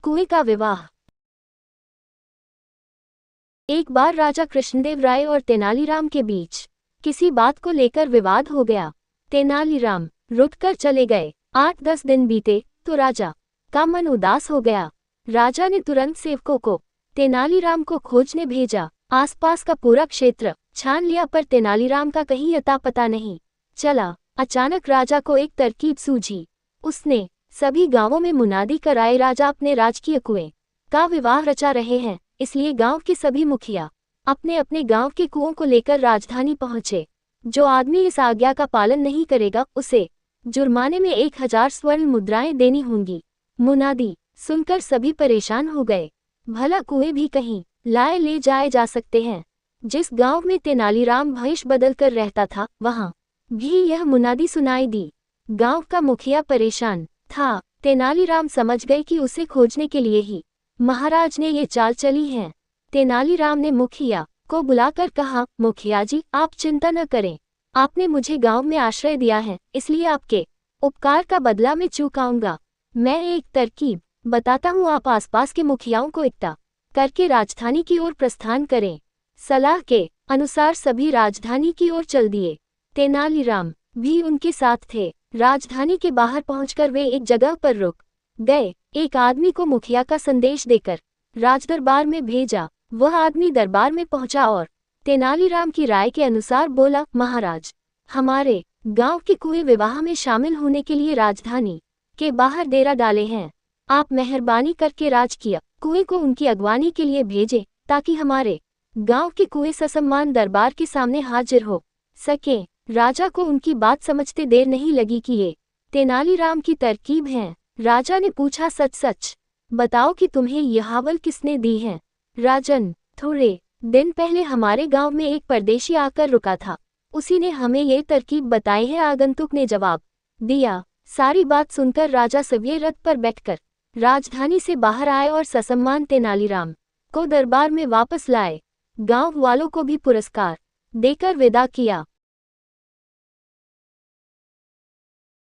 कुएं का विवाह। एक बार राजा कृष्णदेव राय और तेनालीराम के बीच किसी बात को लेकर विवाद हो गया। तेनालीराम रुठकर चले गए। 8-10 दिन बीते तो राजा का मन उदास हो गया। राजा ने तुरंत सेवकों को तेनालीराम को खोजने भेजा। आसपास का पूरा क्षेत्र छान लिया पर तेनालीराम का कहीं अता पता नहीं चला। अचानक राजा को एक तरकीब सूझी। उसने सभी गांवों में मुनादी कराए, राजा अपने राजकीय कुएं का विवाह रचा रहे हैं, इसलिए गांव के सभी मुखिया अपने अपने गांव के कुओं को लेकर राजधानी पहुंचे। जो आदमी इस आज्ञा का पालन नहीं करेगा उसे जुर्माने में 1000 स्वर्ण मुद्राएं देनी होंगी। मुनादी सुनकर सभी परेशान हो गए। भला कुएं भी कहीं लाए ले जाए जा सकते हैं। जिस गांव में तेनालीराम भवेश बदलकर रहता था वहां भी यह मुनादी सुनाई दी। गांव का मुखिया परेशान था। तेनालीराम समझ गए कि उसे खोजने के लिए ही महाराज ने ये चाल चली है। तेनालीराम ने मुखिया को बुलाकर कहा, मुखिया जी, आप चिंता न करें, आपने मुझे गांव में आश्रय दिया है, इसलिए आपके उपकार का बदला मैं चुकाऊंगा। मैं एक तरकीब बताता हूँ, आप आसपास के मुखियाओं को इकट्ठा करके राजधानी की ओर प्रस्थान करें। सलाह के अनुसार सभी राजधानी की ओर चल दिए। तेनालीराम भी उनके साथ थे। राजधानी के बाहर पहुंचकर वे एक जगह पर रुक गए। एक आदमी को मुखिया का संदेश देकर राजदरबार में भेजा। वह आदमी दरबार में पहुंचा और तेनालीराम की राय के अनुसार बोला, महाराज, हमारे गांव के कुएं विवाह में शामिल होने के लिए राजधानी के बाहर डेरा डाले हैं। आप मेहरबानी करके राजकीय कुएं को उनकी अगवानी के लिए भेजें ताकि हमारे गांव के कुएं ससम्मान दरबार के सामने हाजिर हो सके। राजा को उनकी बात समझते देर नहीं लगी कि ये तेनालीराम की तरकीब है। राजा ने पूछा, सच सच बताओ कि तुम्हें यह हवल किसने दी है? राजन, थोड़े दिन पहले हमारे गांव में एक परदेशी आकर रुका था, उसी ने हमें ये तरकीब बताई है, आगंतुक ने जवाब दिया। सारी बात सुनकर राजा सवेरे रथ पर बैठकर राजधानी से बाहर आए और ससम्मान तेनालीराम को दरबार में वापस लाए। गांव वालों को भी पुरस्कार देकर विदा किया।